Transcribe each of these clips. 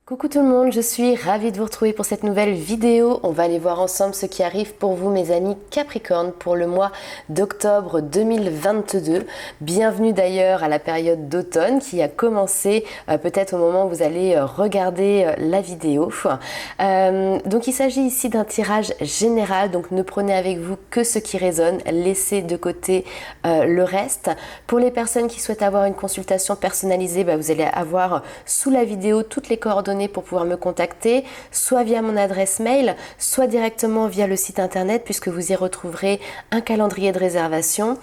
Coucou tout le monde, je suis ravie de vous retrouver pour cette nouvelle vidéo. On va aller voir ensemble ce qui arrive pour vous mes amis Capricorne pour le mois d'octobre 2022. Bienvenue d'ailleurs à la période d'automne qui a commencé peut-être au moment où vous allez regarder la vidéo. Donc il s'agit ici d'un tirage général, donc ne prenez avec vous que ce qui résonne, laissez de côté le reste. Pour les personnes qui souhaitent avoir une consultation personnalisée, vous allez avoir sous la vidéo toutes les coordonnées pour pouvoir me contacter, soit via mon adresse mail, soit directement via le site internet, puisque vous y retrouverez un calendrier de réservation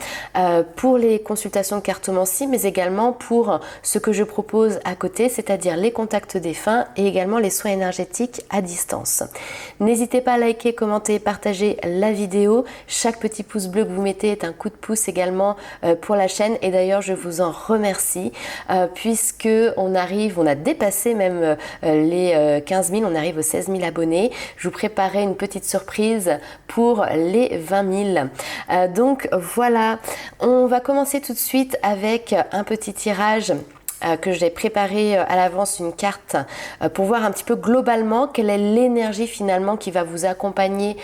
pour les consultations de cartomancie, mais également pour ce que je propose à côté, c'est-à-dire les contacts défunts et également les soins énergétiques à distance. N'hésitez pas à liker, commenter et partager la vidéo. Chaque petit pouce bleu que vous mettez est un coup de pouce également pour la chaîne, et d'ailleurs je vous en remercie puisque on a dépassé même les 15 000, on arrive aux 16 000 abonnés. Je vous préparais une petite surprise pour les 20 000. Donc voilà, on va commencer tout de suite avec un petit tirage que j'ai préparé à l'avance, une carte pour voir un petit peu globalement quelle est l'énergie finalement qui va vous accompagner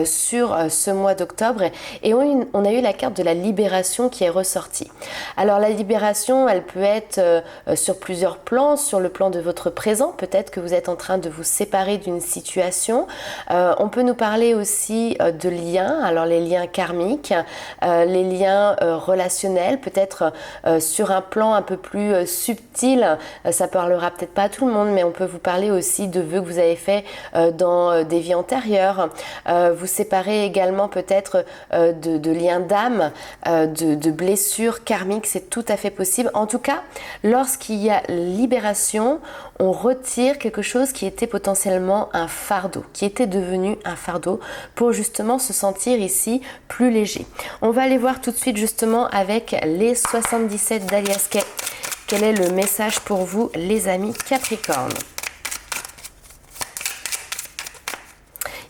sur ce mois d'octobre. Et on a eu la carte de la libération qui est ressortie. Alors la libération, elle peut être sur plusieurs plans. Sur le plan de votre présent, peut-être que vous êtes en train de vous séparer d'une situation. On peut nous parler aussi de liens, alors les liens karmiques, les liens relationnels, peut-être sur un plan un peu plus subtil, ça parlera peut-être pas à tout le monde, mais on peut vous parler aussi de vœux que vous avez fait dans des vies antérieures. Vous séparez également peut-être de liens d'âme, de blessures karmiques, c'est tout à fait possible. En tout cas, lorsqu'il y a libération, on retire quelque chose qui était potentiellement un fardeau, qui était devenu un fardeau, pour justement se sentir ici plus léger. On va aller voir tout de suite justement avec les 77 d'Alias Kay. Quel est le message pour vous, les amis Capricorne?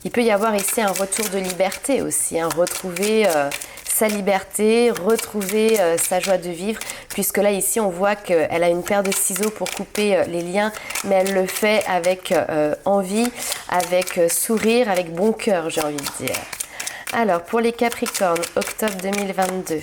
Il peut y avoir ici un retour de liberté aussi, retrouver sa liberté, retrouver sa joie de vivre, puisque là ici on voit qu'elle a une paire de ciseaux pour couper les liens, mais elle le fait avec envie, avec sourire, avec bon cœur, j'ai envie de dire. Alors pour les Capricornes, octobre 2022.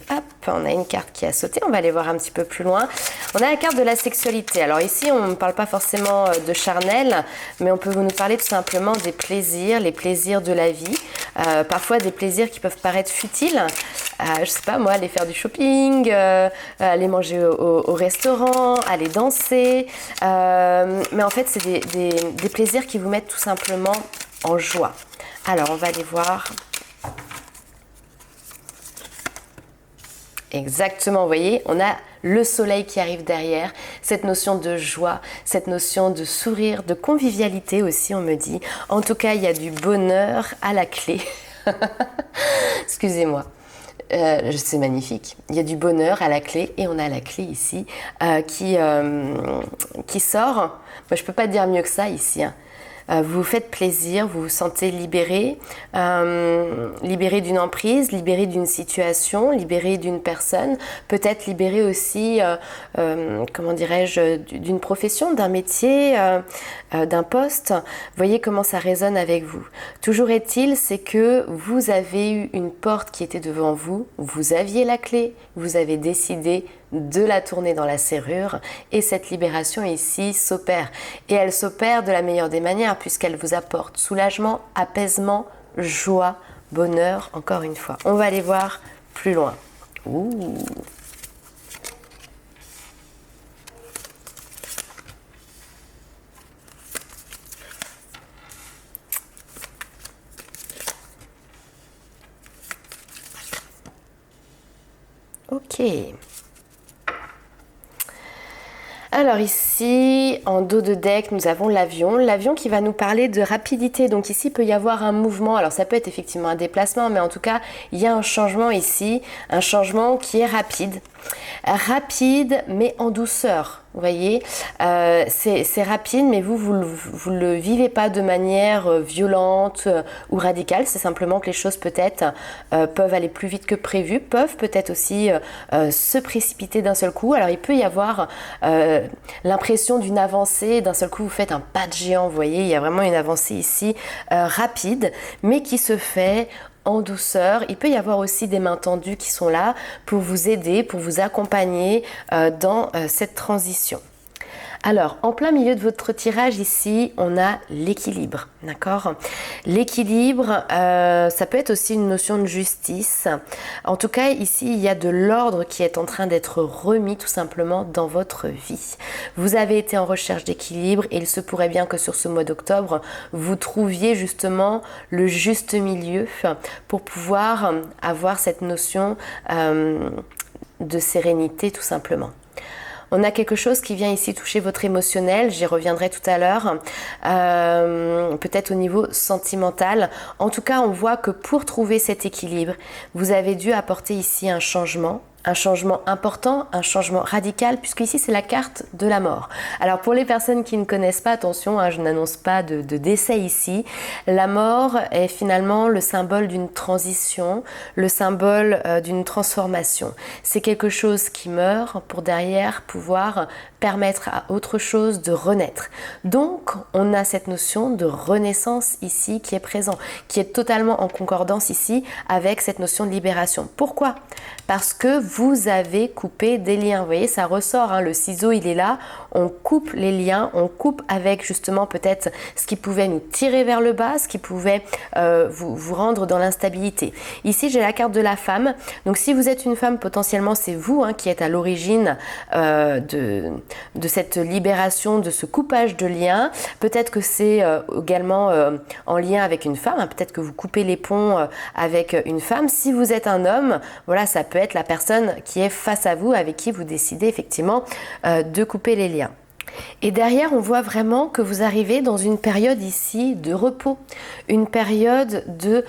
Hop, on a une carte qui a sauté, on va aller voir un petit peu plus loin. On a la carte de la sexualité. Alors ici, on ne parle pas forcément de charnel, mais on peut nous parler tout simplement des plaisirs, les plaisirs de la vie. Parfois des plaisirs qui peuvent paraître futiles. Je sais pas moi, aller faire du shopping, aller manger au restaurant, aller danser. Mais en fait, c'est des plaisirs qui vous mettent tout simplement en joie. Alors, on va aller voir. Exactement, vous voyez, on a le soleil qui arrive derrière, cette notion de joie, cette notion de sourire, de convivialité aussi, on me dit. En tout cas, il y a du bonheur à la clé. Excusez-moi. C'est magnifique. Il y a du bonheur à la clé, et on a la clé ici qui sort. Moi, je peux pas dire mieux que ça ici. Vous vous faites plaisir, vous vous sentez libéré, libéré d'une emprise, libéré d'une situation, libéré d'une personne, peut-être libéré aussi, comment dirais-je, d'une profession, d'un métier, d'un poste. Voyez comment ça résonne avec vous. Toujours est-il, c'est que vous avez eu une porte qui était devant vous, vous aviez la clé, vous avez décidé de la tourner dans la serrure, et cette libération ici s'opère. Et elle s'opère de la meilleure des manières, puisqu'elle vous apporte soulagement, apaisement, joie, bonheur, encore une fois. On va aller voir plus loin. Ouh. Ok. Alors ici, en dos de deck, nous avons l'avion qui va nous parler de rapidité. Donc ici, il peut y avoir un mouvement. Alors ça peut être effectivement un déplacement, mais en tout cas, il y a un changement ici, un changement qui est rapide. Rapide mais en douceur, vous voyez, c'est rapide mais vous le vivez pas de manière violente ou radicale, c'est simplement que les choses peut-être peuvent aller plus vite que prévu, peuvent peut-être aussi se précipiter d'un seul coup. Alors il peut y avoir l'impression d'une avancée, d'un seul coup vous faites un pas de géant, vous voyez, il y a vraiment une avancée ici rapide mais qui se fait en douceur. Il peut y avoir aussi des mains tendues qui sont là pour vous aider, pour vous accompagner dans cette transition. Alors, en plein milieu de votre tirage ici, on a l'équilibre, d'accord? L'équilibre, ça peut être aussi une notion de justice. En tout cas, ici, il y a de l'ordre qui est en train d'être remis tout simplement dans votre vie. Vous avez été en recherche d'équilibre et il se pourrait bien que sur ce mois d'octobre, vous trouviez justement le juste milieu pour pouvoir avoir cette notion de sérénité tout simplement. On a quelque chose qui vient ici toucher votre émotionnel, j'y reviendrai tout à l'heure, peut-être au niveau sentimental. En tout cas, on voit que pour trouver cet équilibre, vous avez dû apporter ici un changement important, un changement radical, puisque ici c'est la carte de la mort. Alors pour les personnes qui ne connaissent pas, attention, je n'annonce pas de décès ici, la mort est finalement le symbole d'une transition, le symbole d'une transformation. C'est quelque chose qui meurt pour derrière pouvoir permettre à autre chose de renaître. Donc on a cette notion de renaissance ici qui est présent, qui est totalement en concordance ici avec cette notion de libération. Pourquoi ? Parce que vous avez coupé des liens. Vous voyez, ça ressort, hein, le ciseau il est là, on coupe les liens, on coupe avec justement peut-être ce qui pouvait nous tirer vers le bas, ce qui pouvait vous rendre dans l'instabilité. Ici j'ai la carte de la femme, donc si vous êtes une femme, potentiellement c'est vous qui êtes à l'origine de cette libération, de ce coupage de liens. Peut-être que c'est également en lien avec une femme, hein, peut-être que vous coupez les ponts avec une femme. Si vous êtes un homme, voilà, ça peut être la personne qui est face à vous, avec qui vous décidez effectivement de couper les liens. Et derrière, on voit vraiment que vous arrivez dans une période ici de repos, une période de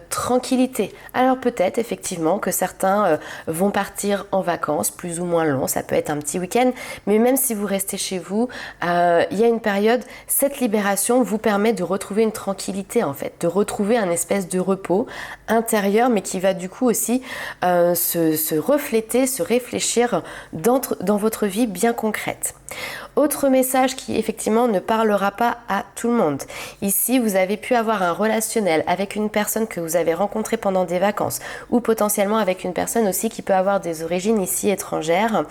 tranquillité. Alors peut-être effectivement que certains vont partir en vacances plus ou moins longs, ça peut être un petit week-end, mais même si vous restez chez vous, il y a une période, cette libération vous permet de retrouver une tranquillité en fait, de retrouver un espèce de repos intérieur, mais qui va du coup aussi se refléter, se réfléchir dans votre vie bien concrète. Autre message qui effectivement ne parlera pas à tout le monde. Ici, vous avez pu avoir un relationnel avec une personne que vous avez rencontrée pendant des vacances ou potentiellement avec une personne aussi qui peut avoir des origines ici étrangères.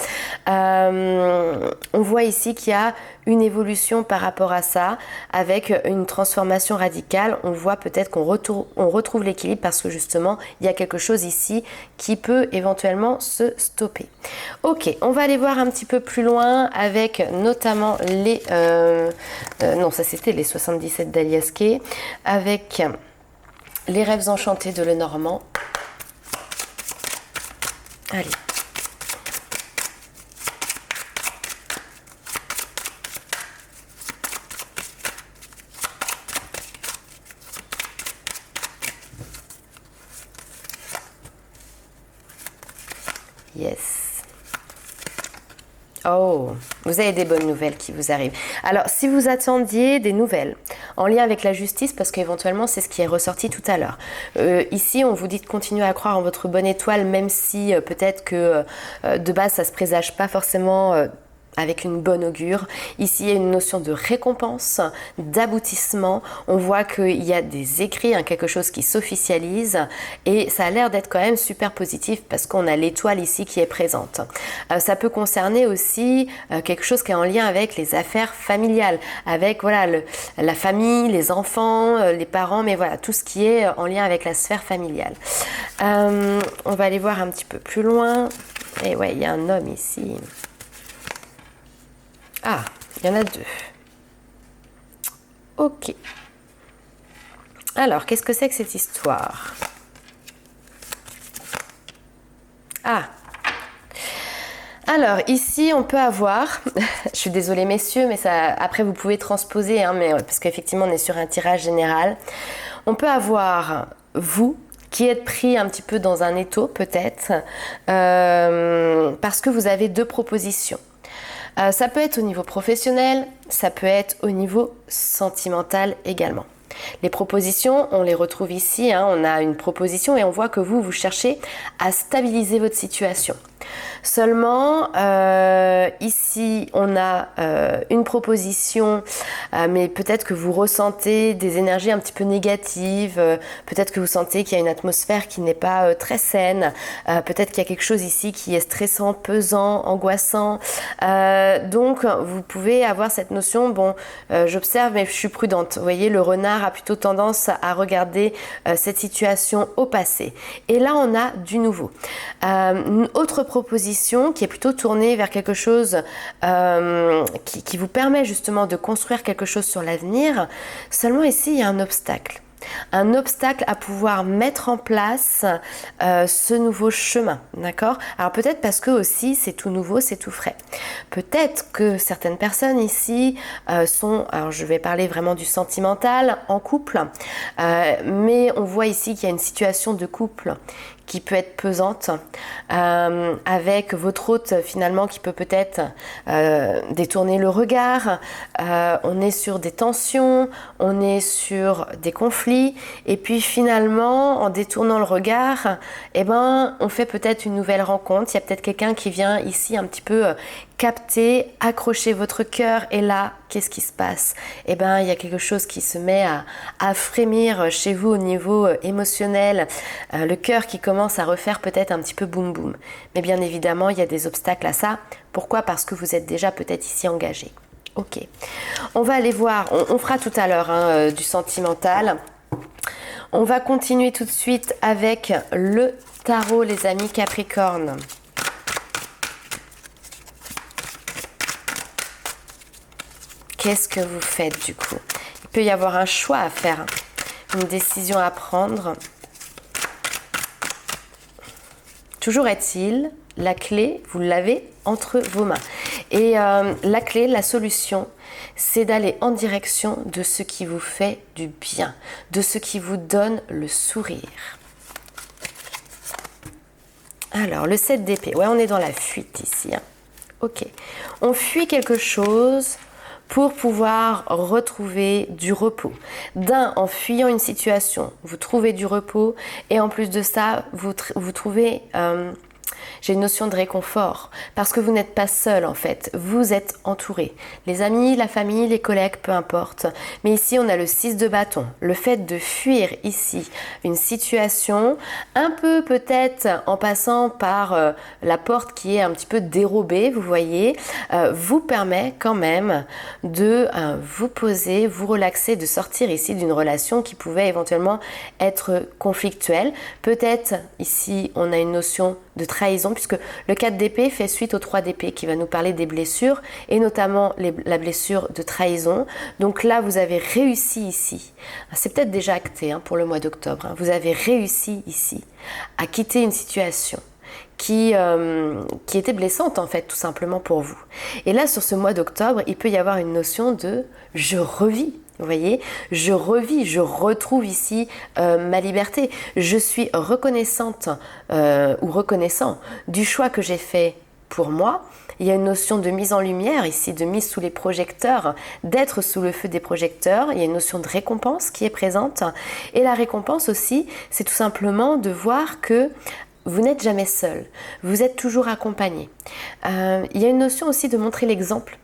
On voit ici qu'il y a une évolution par rapport à ça avec une transformation radicale. On voit peut-être qu'on retrouve l'équilibre parce que justement, il y a quelque chose ici qui peut éventuellement se stopper. Ok, on va aller voir un petit peu plus loin avec notamment les... non, ça c'était les 77 d'Alias Kay, avec les rêves enchantés de Lenormand. Allez. Yes. Oh, vous avez des bonnes nouvelles qui vous arrivent. Alors, si vous attendiez des nouvelles en lien avec la justice, parce qu'éventuellement, c'est ce qui est ressorti tout à l'heure. Ici, on vous dit de continuer à croire en votre bonne étoile, même si peut-être que de base, ça ne se présage pas forcément... avec une bonne augure. Ici, il y a une notion de récompense, d'aboutissement. On voit qu'il y a des écrits, quelque chose qui s'officialise et ça a l'air d'être quand même super positif parce qu'on a l'étoile ici qui est présente. Ça peut concerner aussi quelque chose qui est en lien avec les affaires familiales, avec voilà, la famille, les enfants, les parents, mais voilà, tout ce qui est en lien avec la sphère familiale. On va aller voir un petit peu plus loin. Et ouais, il y a un homme ici. Ah, il y en a deux. Ok. Alors, qu'est-ce que c'est que cette histoire? Ah. Alors, ici, on peut avoir... je suis désolée, messieurs, mais ça, après, vous pouvez transposer, mais, parce qu'effectivement, on est sur un tirage général. On peut avoir vous qui êtes pris un petit peu dans un étau peut-être, parce que vous avez deux propositions. Ça peut être au niveau professionnel, ça peut être au niveau sentimental également. Les propositions, on les retrouve ici, hein, on a une proposition et on voit que vous cherchez à stabiliser votre situation. Seulement, ici, on a une proposition, mais peut-être que vous ressentez des énergies un petit peu négatives, peut-être que vous sentez qu'il y a une atmosphère qui n'est pas très saine, peut-être qu'il y a quelque chose ici qui est stressant, pesant, angoissant. Donc, vous pouvez avoir cette notion, bon, j'observe mais je suis prudente. Vous voyez, le renard a plutôt tendance à regarder cette situation au passé. Et là, on a du nouveau. Une autre proposition qui est plutôt tournée vers quelque chose qui vous permet justement de construire quelque chose sur l'avenir. Seulement ici, il y a un obstacle. Un obstacle à pouvoir mettre en place ce nouveau chemin, d'accord? Alors peut-être parce que aussi c'est tout nouveau, c'est tout frais. Peut-être que certaines personnes ici sont, alors je vais parler vraiment du sentimental, en couple, mais on voit ici qu'il y a une situation de couple qui peut être pesante, avec votre hôte finalement qui peut peut-être détourner le regard. On est sur des tensions, on est sur des conflits, et puis finalement, en détournant le regard, eh ben, on fait peut-être une nouvelle rencontre. Il y a peut-être quelqu'un qui vient ici un petit peu capter, accrocher votre cœur, et là, qu'est-ce qui se passe? Eh ben, il y a quelque chose qui se met à frémir chez vous au niveau émotionnel, le cœur qui commence à refaire peut-être un petit peu boum boum. Mais bien évidemment, il y a des obstacles à ça. Pourquoi? Parce que vous êtes déjà peut-être ici engagé. Ok, on va aller voir, on fera tout à l'heure du sentimental. On va continuer tout de suite avec le tarot, les amis Capricorne. Qu'est-ce que vous faites du coup? Il peut y avoir un choix à faire, une décision à prendre. Toujours est-il, la clé, vous l'avez entre vos mains. Et la clé, la solution, c'est d'aller en direction de ce qui vous fait du bien, de ce qui vous donne le sourire. Alors, le 7 d'épée. Ouais, on est dans la fuite ici. Hein. Ok. On fuit quelque chose pour pouvoir retrouver du repos. En fuyant une situation, vous trouvez du repos, et en plus de ça, vous trouvez... j'ai une notion de réconfort, parce que vous n'êtes pas seul en fait, vous êtes entouré. Les amis, la famille, les collègues, peu importe. Mais ici, on a le 6 de bâton. Le fait de fuir ici une situation, un peu peut-être en passant par la porte qui est un petit peu dérobée, vous voyez, vous permet quand même de vous poser, vous relaxer, de sortir ici d'une relation qui pouvait éventuellement être conflictuelle. Peut-être ici, on a une notion de trahison, puisque le 4 d'épée fait suite au 3 d'épée qui va nous parler des blessures, et notamment la blessure de trahison. Donc là, vous avez réussi ici, c'est peut-être déjà acté pour le mois d'octobre, vous avez réussi ici à quitter une situation qui était blessante en fait, tout simplement pour vous. Et là, sur ce mois d'octobre, il peut y avoir une notion de « je revis ». Vous voyez, je revis, je retrouve ici ma liberté. Je suis reconnaissante ou reconnaissant du choix que j'ai fait pour moi. Il y a une notion de mise en lumière ici, de mise sous les projecteurs, d'être sous le feu des projecteurs. Il y a une notion de récompense qui est présente. Et la récompense aussi, c'est tout simplement de voir que vous n'êtes jamais seul, vous êtes toujours accompagné. Il y a une notion aussi de montrer l'exemple.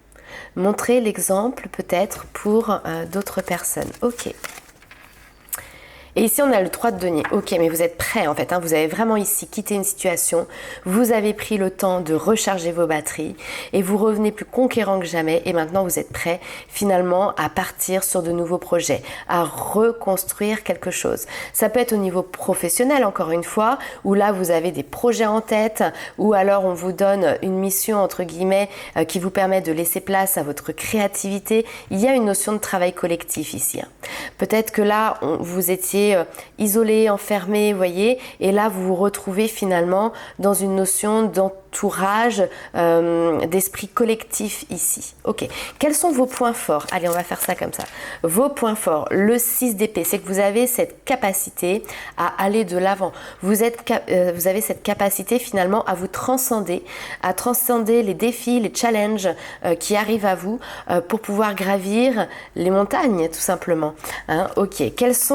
Montrer l'exemple peut-être pour d'autres personnes. Ok. Et ici, on a le 3 de denier. Ok, mais vous êtes prêts en fait. Vous avez vraiment ici quitté une situation. Vous avez pris le temps de recharger vos batteries et vous revenez plus conquérant que jamais. Et maintenant, vous êtes prêts finalement à partir sur de nouveaux projets, à reconstruire quelque chose. Ça peut être au niveau professionnel, encore une fois, où là, vous avez des projets en tête, ou alors on vous donne une mission, entre guillemets, qui vous permet de laisser place à votre créativité. Il y a une notion de travail collectif ici. Peut-être que là, vous étiez isolé, enfermé, vous voyez, et là vous vous retrouvez finalement dans une notion entourage, d'esprit collectif ici. Ok, quels sont vos points forts? Allez, on va faire ça comme ça. Vos points forts, le 6 d'épée, c'est que vous avez cette capacité à aller de l'avant. Vous avez cette capacité finalement à vous transcender, à transcender les défis, les challenges qui arrivent à vous pour pouvoir gravir les montagnes, tout simplement. Hein, ok, quel est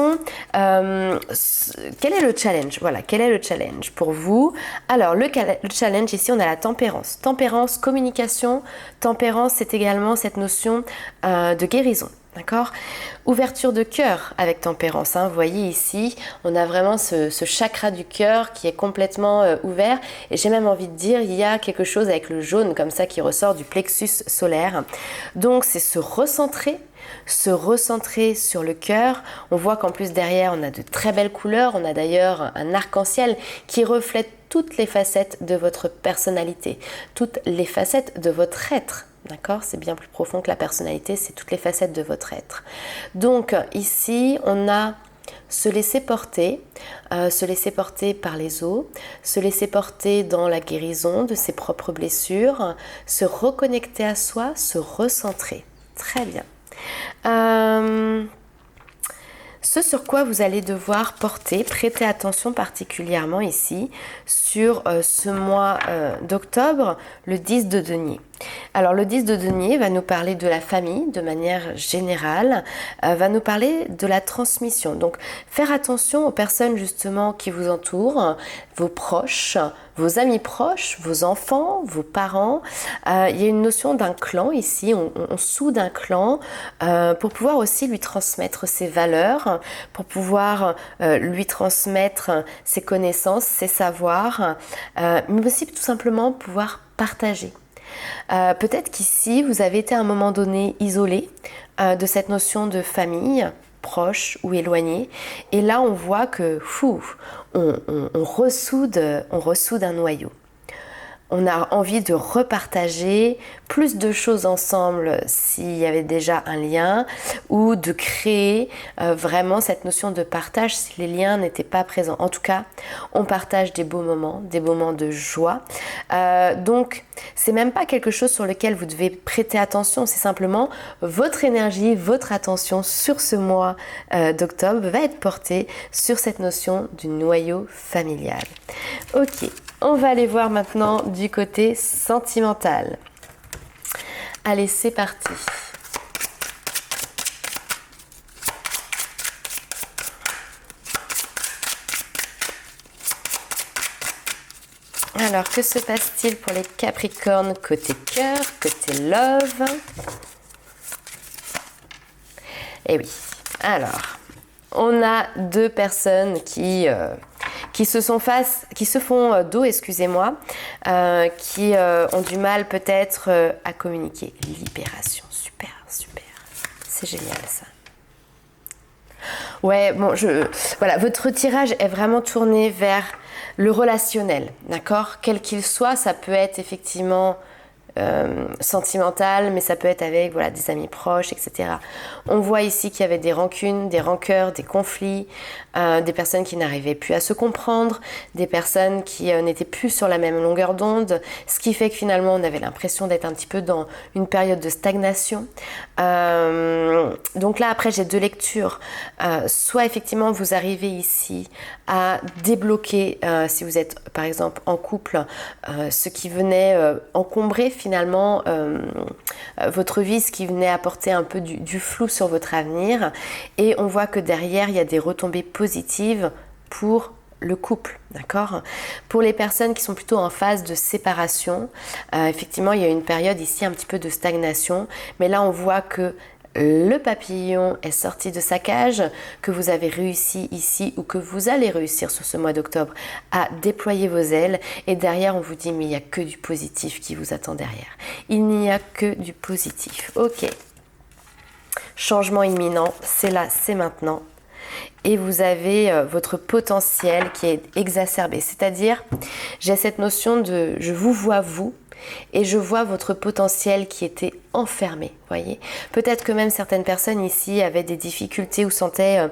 le challenge? Voilà, quel est le challenge pour vous? Alors, le challenge, ici, on a la tempérance. Tempérance, communication. Tempérance, c'est également cette notion de guérison. D'accord? Ouverture de cœur avec tempérance. Hein. Vous voyez ici, on a vraiment ce chakra du cœur qui est complètement ouvert. Et j'ai même envie de dire, il y a quelque chose avec le jaune comme ça qui ressort du plexus solaire. Donc, c'est se recentrer sur le cœur. On voit qu'en plus derrière, on a de très belles couleurs. On a d'ailleurs un arc-en-ciel qui reflète toutes les facettes de votre personnalité, toutes les facettes de votre être. D'accord? C'est bien plus profond que la personnalité, c'est toutes les facettes de votre être. Donc ici, on a se laisser porter par les eaux, se laisser porter dans la guérison de ses propres blessures, se reconnecter à soi, se recentrer. Très bien. Ce sur quoi vous allez devoir prêter attention particulièrement ici sur ce mois d'octobre, le 10 de denier. Alors le 10 de denier va nous parler de la famille de manière générale, va nous parler de la transmission. Donc faire attention aux personnes justement qui vous entourent, vos proches, vos amis proches, vos enfants, vos parents. Il y a une notion d'un clan ici, on soude un clan pour pouvoir aussi lui transmettre ses valeurs, pour pouvoir lui transmettre ses connaissances, ses savoirs, mais aussi tout simplement pouvoir partager. Peut-être qu'ici, vous avez été à un moment donné isolé de cette notion de famille, proche ou éloigné. Et là, on voit que on ressoude un noyau. On a envie de repartager plus de choses ensemble s'il y avait déjà un lien ou de créer vraiment cette notion de partage si les liens n'étaient pas présents. En tout cas, on partage des beaux moments de joie. Donc, c'est même pas quelque chose sur lequel vous devez prêter attention, c'est simplement votre énergie, votre attention sur ce mois d'octobre va être portée sur cette notion du noyau familial. Ok. On va aller voir maintenant du côté sentimental. Allez, c'est parti. Alors, que se passe-t-il pour les Capricornes côté cœur, côté love? Eh oui, alors, on a deux personnes qui se font dos, excusez-moi, qui ont du mal peut-être à communiquer. Libération, super, super. C'est génial ça. Ouais, bon, voilà, votre tirage est vraiment tourné vers le relationnel, d'accord? Quel qu'il soit, ça peut être effectivement sentimental, mais ça peut être avec des amis proches, etc. On voit ici qu'il y avait des rancunes, des rancœurs, des conflits, des personnes qui n'arrivaient plus à se comprendre, des personnes qui n'étaient plus sur la même longueur d'onde, ce qui fait que finalement on avait l'impression d'être un petit peu dans une période de stagnation. Donc là après j'ai deux lectures, soit effectivement vous arrivez ici à débloquer, si vous êtes par exemple en couple, ce qui venait encombrer finalement votre vie, ce qui venait apporter un peu du flou sur votre avenir, et on voit que derrière il y a des retombées positives pour le couple, d'accord? Pour les personnes qui sont plutôt en phase de séparation, effectivement il y a une période ici un petit peu de stagnation, mais là on voit que le papillon est sorti de sa cage, que vous avez réussi ici ou que vous allez réussir sur ce mois d'octobre à déployer vos ailes, et derrière on vous dit mais il n'y a que du positif qui vous attend derrière. Il n'y a que du positif. Ok. Changement imminent, c'est là, c'est maintenant. Et vous avez votre potentiel qui est exacerbé. C'est-à-dire, j'ai cette notion de je vous vois vous, et je vois votre potentiel qui était enfermé, voyez. Peut-être que même certaines personnes ici avaient des difficultés ou sentaient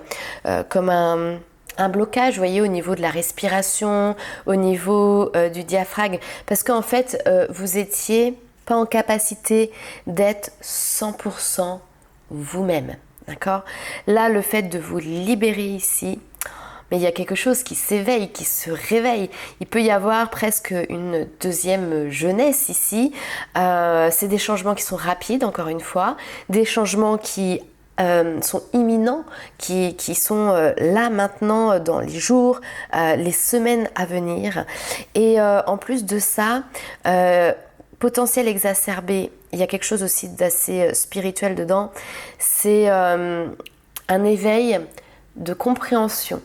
comme un blocage, vous voyez, au niveau de la respiration, au niveau du diaphragme, parce qu'en fait, vous étiez pas en capacité d'être 100% vous-même, d'accord? Là, le fait de vous libérer ici, mais il y a quelque chose qui s'éveille, qui se réveille. Il peut y avoir presque une deuxième jeunesse ici. C'est des changements qui sont rapides, encore une fois, des changements qui sont imminents, qui sont là maintenant dans les jours, les semaines à venir. Et en plus de ça, potentiel exacerbé, il y a quelque chose aussi d'assez spirituel dedans, c'est un éveil de compréhension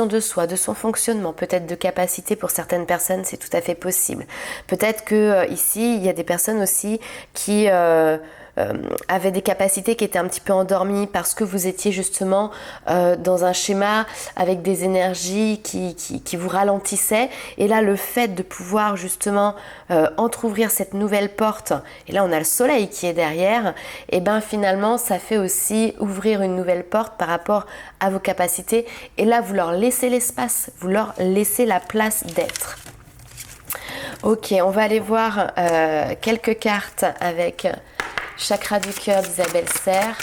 de soi, de son fonctionnement, peut-être de capacité pour certaines personnes, c'est tout à fait possible. Peut-être que ici, il y a des personnes aussi qui avaient des capacités qui étaient un petit peu endormies parce que vous étiez justement dans un schéma avec des énergies qui vous ralentissaient. Et là, le fait de pouvoir justement entrouvrir cette nouvelle porte, et là on a le soleil qui est derrière, et bien finalement ça fait aussi ouvrir une nouvelle porte par rapport à vos capacités. Et là, vous leur laissez l'espace, vous leur laissez la place d'être. Ok, on va aller voir quelques cartes avec Chakra du cœur d'Isabelle Serre.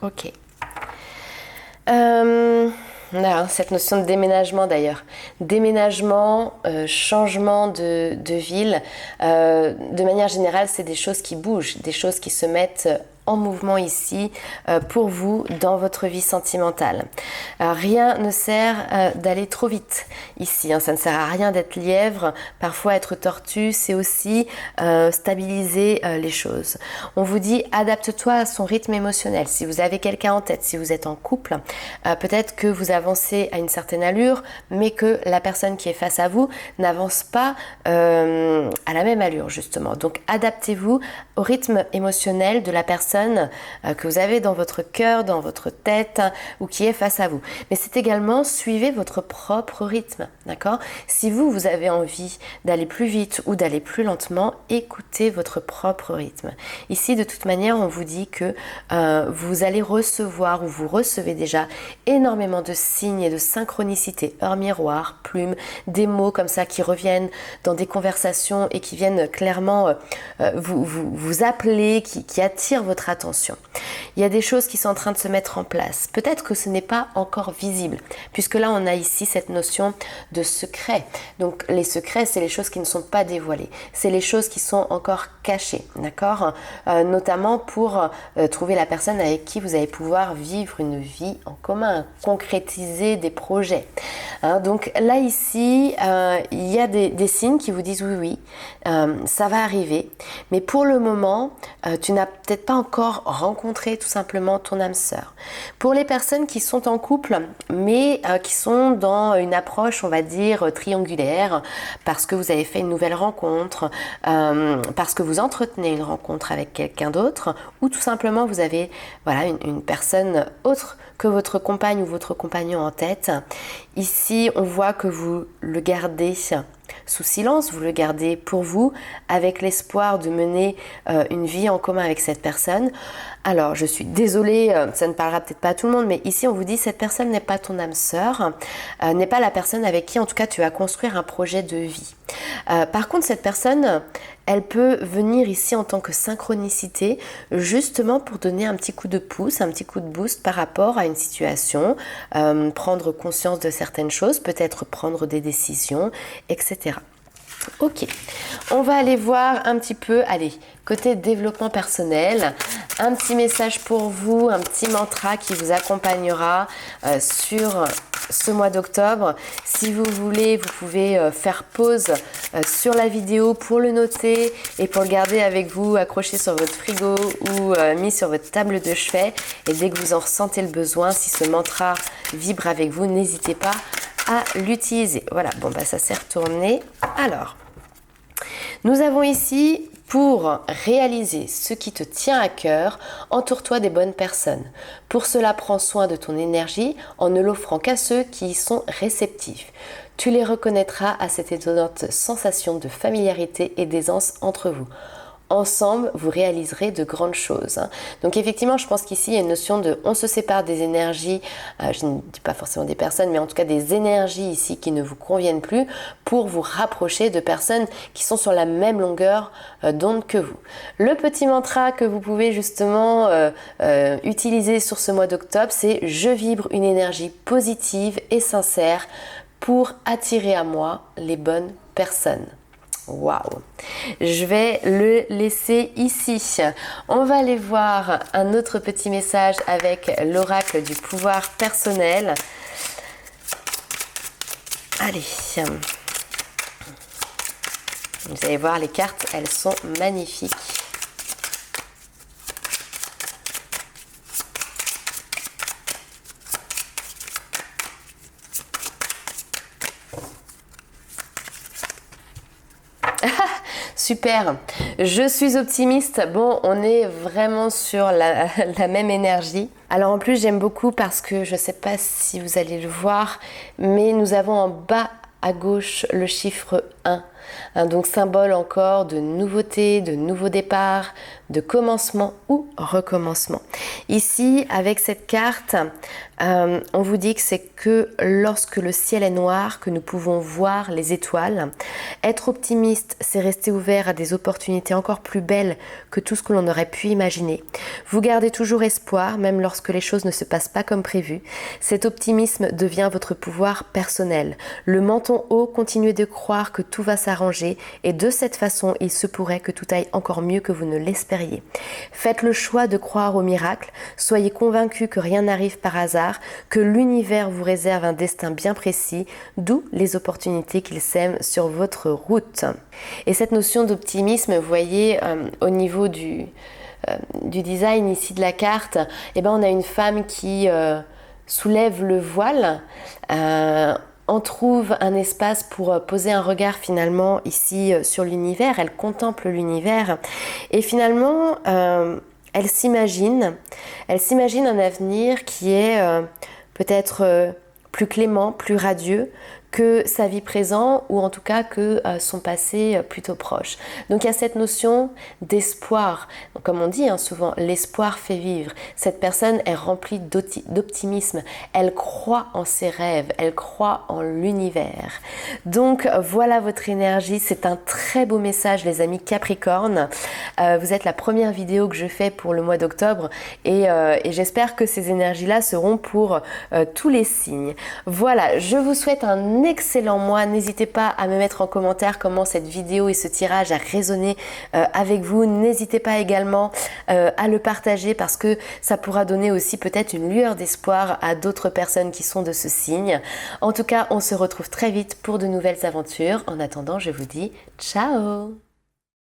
Ok. Cette notion de déménagement d'ailleurs. Déménagement, changement de ville. De manière générale, c'est des choses qui bougent, des choses qui se mettent en mouvement ici pour vous dans votre vie sentimentale. Rien ne sert d'aller trop vite ici, hein. Ça ne sert à rien d'être lièvre. Parfois être tortue, c'est aussi stabiliser les choses. On vous dit adapte-toi à son rythme émotionnel. Si vous avez quelqu'un en tête, si vous êtes en couple, peut-être que vous avancez à une certaine allure, mais que la personne qui est face à vous n'avance pas à la même allure justement. Donc adaptez-vous au rythme émotionnel de la personne que vous avez dans votre cœur, dans votre tête ou qui est face à vous. Mais c'est également suivez votre propre rythme, d'accord? Si vous avez envie d'aller plus vite ou d'aller plus lentement, écoutez votre propre rythme. Ici, de toute manière, on vous dit que vous allez recevoir ou vous recevez déjà énormément de signes et de synchronicité, heure miroir, plume, des mots comme ça qui reviennent dans des conversations et qui viennent clairement vous appeler, qui attirent votre attention. Il y a des choses qui sont en train de se mettre en place. Peut-être que ce n'est pas encore visible, puisque là on a ici cette notion de secret. Donc les secrets, c'est les choses qui ne sont pas dévoilées. C'est les choses qui sont encore cachées, d'accord? Notamment pour trouver la personne avec qui vous allez pouvoir vivre une vie en commun, concrétiser des projets. Hein, donc là ici, il y a des signes qui vous disent oui, ça va arriver. Mais pour le moment, tu n'as peut-être pas encore rencontrer tout simplement ton âme sœur. Pour les personnes qui sont en couple, mais qui sont dans une approche, on va dire, triangulaire, parce que vous avez fait une nouvelle rencontre, parce que vous entretenez une rencontre avec quelqu'un d'autre, ou tout simplement vous avez voilà, une personne autre que votre compagne ou votre compagnon en tête. Ici, on voit que vous le gardez sous silence, vous le gardez pour vous, avec l'espoir de mener une vie en commun avec cette personne. Alors, je suis désolée, ça ne parlera peut-être pas à tout le monde, mais ici, on vous dit cette personne n'est pas ton âme sœur, n'est pas la personne avec qui, en tout cas, tu vas construire un projet de vie. Par contre, cette personne, elle peut venir ici en tant que synchronicité, justement pour donner un petit coup de pouce, un petit coup de boost par rapport à une situation, prendre conscience de certaines choses, peut-être prendre des décisions, etc. Ok, on va aller voir un petit peu, allez, côté développement personnel, un petit message pour vous, un petit mantra qui vous accompagnera sur ce mois d'octobre. Si vous voulez, vous pouvez faire pause sur la vidéo pour le noter et pour le garder avec vous, accroché sur votre frigo ou mis sur votre table de chevet. Et dès que vous en ressentez le besoin, si ce mantra vibre avec vous, n'hésitez pas à l'utiliser. Voilà, bon bah ça s'est retourné. Alors, Nous avons ici, pour réaliser ce qui te tient à cœur, entoure-toi des bonnes personnes. Pour cela, prends soin de ton énergie en ne l'offrant qu'à ceux qui y sont réceptifs. Tu les reconnaîtras à cette étonnante sensation de familiarité et d'aisance entre vous. Ensemble, vous réaliserez de grandes choses. Donc effectivement, je pense qu'ici, il y a une notion de on se sépare des énergies, je ne dis pas forcément des personnes, mais en tout cas des énergies ici qui ne vous conviennent plus pour vous rapprocher de personnes qui sont sur la même longueur d'onde que vous. Le petit mantra que vous pouvez justement utiliser sur ce mois d'octobre, c'est « Je vibre une énergie positive et sincère pour attirer à moi les bonnes personnes ». Waouh! Je vais le laisser ici. On va aller voir un autre petit message avec l'oracle du pouvoir personnel. Allez. Vous allez voir, les cartes, elles sont magnifiques. Super, je suis optimiste. Bon, on est vraiment sur la même énergie. Alors en plus, j'aime beaucoup parce que je ne sais pas si vous allez le voir, mais nous avons en bas à gauche le chiffre 1. Donc symbole encore de nouveauté, de nouveau départ, de commencement ou recommencement. Ici, avec cette carte, on vous dit que c'est que lorsque le ciel est noir que nous pouvons voir les étoiles. Être optimiste, c'est rester ouvert à des opportunités encore plus belles que tout ce que l'on aurait pu imaginer. Vous gardez toujours espoir, même lorsque les choses ne se passent pas comme prévu. Cet optimisme devient votre pouvoir personnel. Le menton haut, continuez de croire que tout va s'arranger et de cette façon, il se pourrait que tout aille encore mieux que vous ne l'espériez. Faites le choix de croire au miracle, soyez convaincus que rien n'arrive par hasard, que l'univers vous réserve un destin bien précis, d'où les opportunités qu'il sème sur votre route. Et cette notion d'optimisme, vous voyez, au niveau du design ici de la carte, eh ben, on a une femme qui soulève le voile, on trouve un espace pour poser un regard finalement ici sur l'univers, elle contemple l'univers et finalement elle s'imagine un avenir qui est peut-être plus clément, plus radieux que sa vie présente ou en tout cas que son passé plutôt proche. Donc il y a cette notion d'espoir. Comme on dit souvent, l'espoir fait vivre. Cette personne est remplie d'optimisme. Elle croit en ses rêves, elle croit en l'univers. Donc voilà votre énergie. C'est un très beau message les amis Capricorne. Vous êtes la première vidéo que je fais pour le mois d'octobre et j'espère que ces énergies-là seront pour tous les signes. Voilà, je vous souhaite un excellent mois. N'hésitez pas à me mettre en commentaire comment cette vidéo et ce tirage a résonné avec vous. N'hésitez pas également à le partager parce que ça pourra donner aussi peut-être une lueur d'espoir à d'autres personnes qui sont de ce signe. En tout cas, on se retrouve très vite pour de nouvelles aventures. En attendant, je vous dis ciao!